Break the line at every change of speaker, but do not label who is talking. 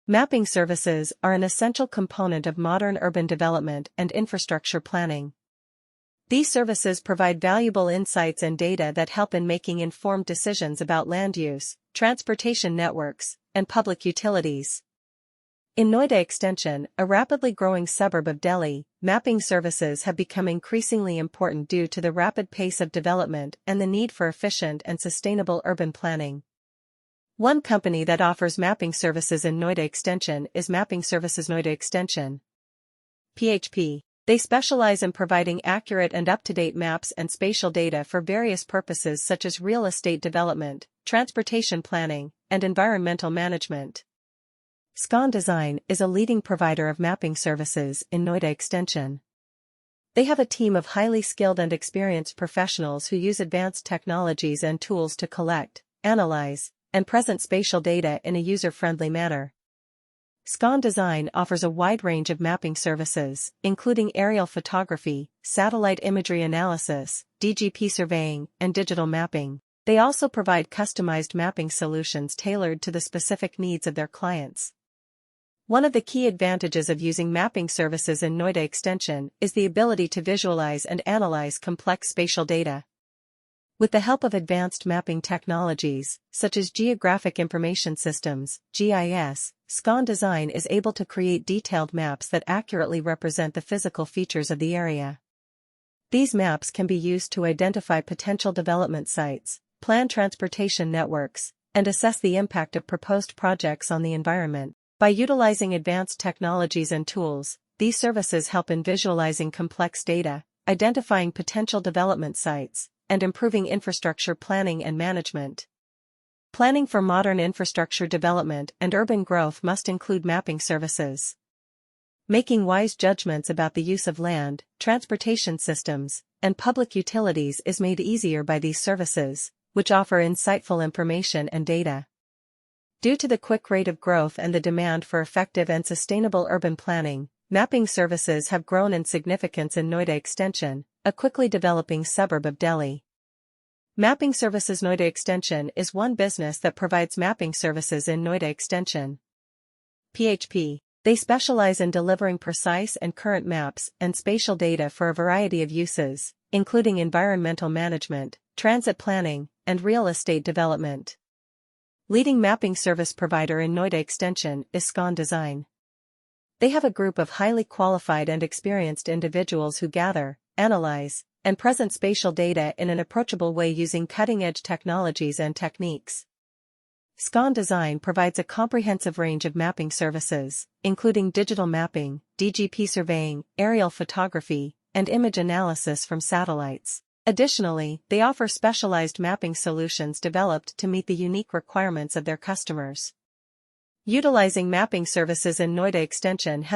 Mapping services are an essential component of modern urban development and infrastructure planning. These services provide valuable insights and data that help in making informed decisions about land use, transportation networks, and public utilities. In Noida Extension, a rapidly growing suburb of Delhi, mapping services have become increasingly important due to the rapid pace of development and the need for efficient and sustainable urban planning. One company that offers mapping services in Noida Extension is mapping-services-noida-extensio. PHP. They specialize in providing accurate and up-to-date maps and spatial data for various purposes such as real estate development, transportation planning, and environmental management. Scon Design is a leading provider of mapping services in Noida Extension. They have a team of highly skilled and experienced professionals who use advanced technologies and tools to collect, analyze, and present spatial data in a user-friendly manner. Scon Design offers a wide range of mapping services, including aerial photography, satellite imagery analysis, DGP surveying, and digital mapping. They also provide customized mapping solutions tailored to the specific needs of their clients. One of the key advantages of using mapping services in Noida Extension is the ability to visualize and analyze complex spatial data. With the help of advanced mapping technologies, such as Geographic Information Systems (GIS), Scon Design is able to create detailed maps that accurately represent the physical features of the area. These maps can be used to identify potential development sites, plan transportation networks, and assess the impact of proposed projects on the environment. By utilizing advanced technologies and tools, these services help in visualizing complex data, identifying potential development sites, and improving infrastructure planning and management. Planning for modern infrastructure development and urban growth must include mapping services. Making wise judgments about the use of land, transportation systems, and public utilities is made easier by these services, which offer insightful information and data. Due to the quick rate of growth and the demand for effective and sustainable urban planning, mapping services have grown in significance in Noida Extension, a quickly developing suburb of Delhi. Mapping-services-noida-extensio is one business that provides mapping services in Noida Extension. PHP. They specialize in delivering precise and current maps and spatial data for a variety of uses, including environmental management, transit planning, and real estate development. Leading mapping service provider in Noida Extension is Scon Design. They have a group of highly qualified and experienced individuals who gather, analyze, and present spatial data in an approachable way using cutting-edge technologies and techniques. Scon Design provides a comprehensive range of mapping services, including digital mapping, DGP surveying, aerial photography, and image analysis from satellites. Additionally, they offer specialized mapping solutions developed to meet the unique requirements of their customers. Utilizing mapping services in Noida Extension has